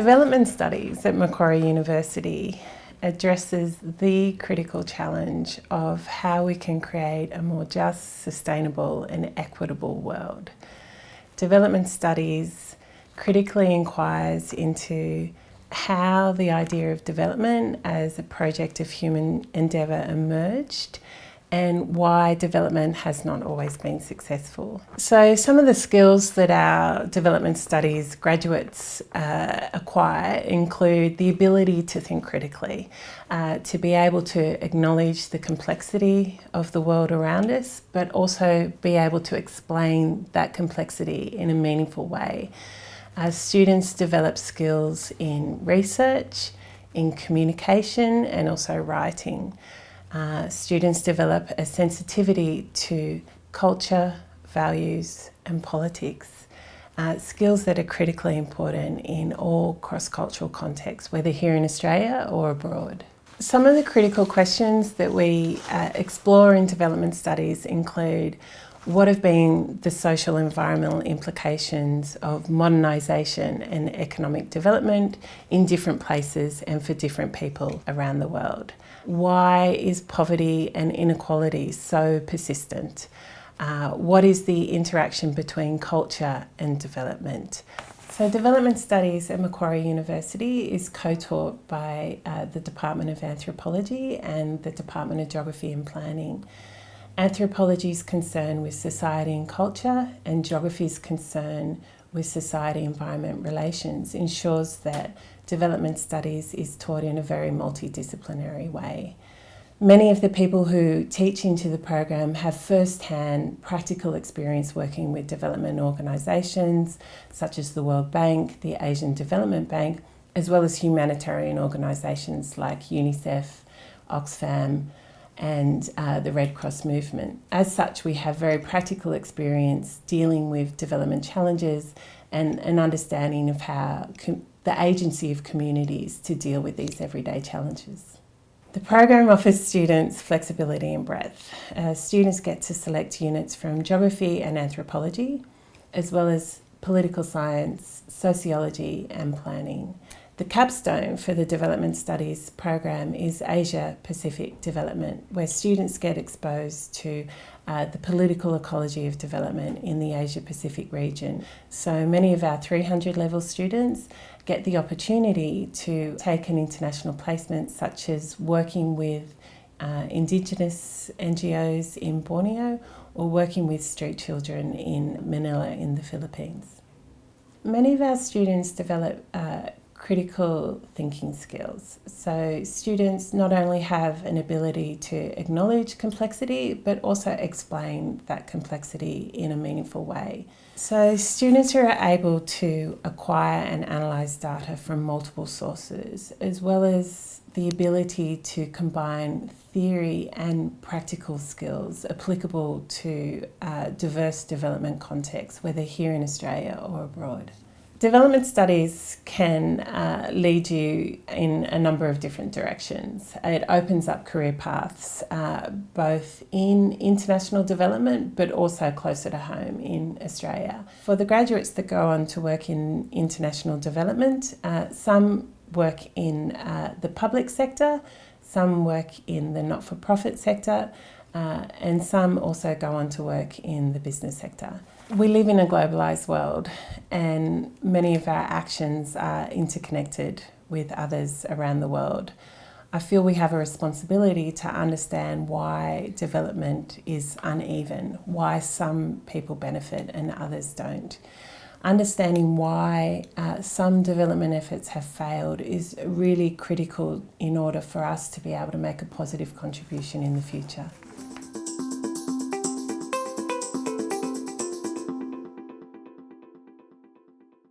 Development Studies at Macquarie University addresses the critical challenge of how we can create a more just, sustainable and equitable world. Development Studies critically inquires into how the idea of development as a project of human endeavour emerged and why development has not always been successful. So some of the skills that our development studies graduates acquire include the ability to think critically, to be able to acknowledge the complexity of the world around us, but also be able to explain that complexity in a meaningful way. Students develop skills in research, in communication and also writing. Students develop a sensitivity to culture, values and politics, skills that are critically important in all cross-cultural contexts, whether here in Australia or abroad. Some of the critical questions that we explore in development studies include what have been the social and environmental implications of modernisation and economic development in different places and for different people around the world? Why is poverty and inequality so persistent? What is the interaction between culture and development? So Development Studies at Macquarie University is co-taught by the Department of Anthropology and the Department of Geography and Planning. Anthropology's concern with society and culture and geography's concern with society-environment relations ensures that development studies is taught in a very multidisciplinary way. Many of the people who teach into the program have first-hand practical experience working with development organisations such as the World Bank, the Asian Development Bank, as well as humanitarian organisations like UNICEF, Oxfam, and the Red Cross movement. As such, we have very practical experience dealing with development challenges and an understanding of how the agency of communities to deal with these everyday challenges. The program offers students flexibility and breadth. Students get to select units from geography and anthropology, as well as political science, sociology and planning. The capstone for the Development Studies program is Asia Pacific Development, where students get exposed to the political ecology of development in the Asia Pacific region. So many of our 300 level students get the opportunity to take an international placement, such as working with Indigenous NGOs in Borneo or working with street children in Manila in the Philippines. Many of our students develop critical thinking skills. So students not only have an ability to acknowledge complexity, but also explain that complexity in a meaningful way. So students are able to acquire and analyse data from multiple sources, as well as the ability to combine theory and practical skills applicable to diverse development contexts, whether here in Australia or abroad. Development studies can lead you in a number of different directions. It opens up career paths, both in international development, but also closer to home in Australia. For the graduates that go on to work in international development, some work in the public sector, some work in the not-for-profit sector, and some also go on to work in the business sector. We live in a globalised world and many of our actions are interconnected with others around the world. I feel we have a responsibility to understand why development is uneven, why some people benefit and others don't. Understanding why some development efforts have failed is really critical in order for us to be able to make a positive contribution in the future.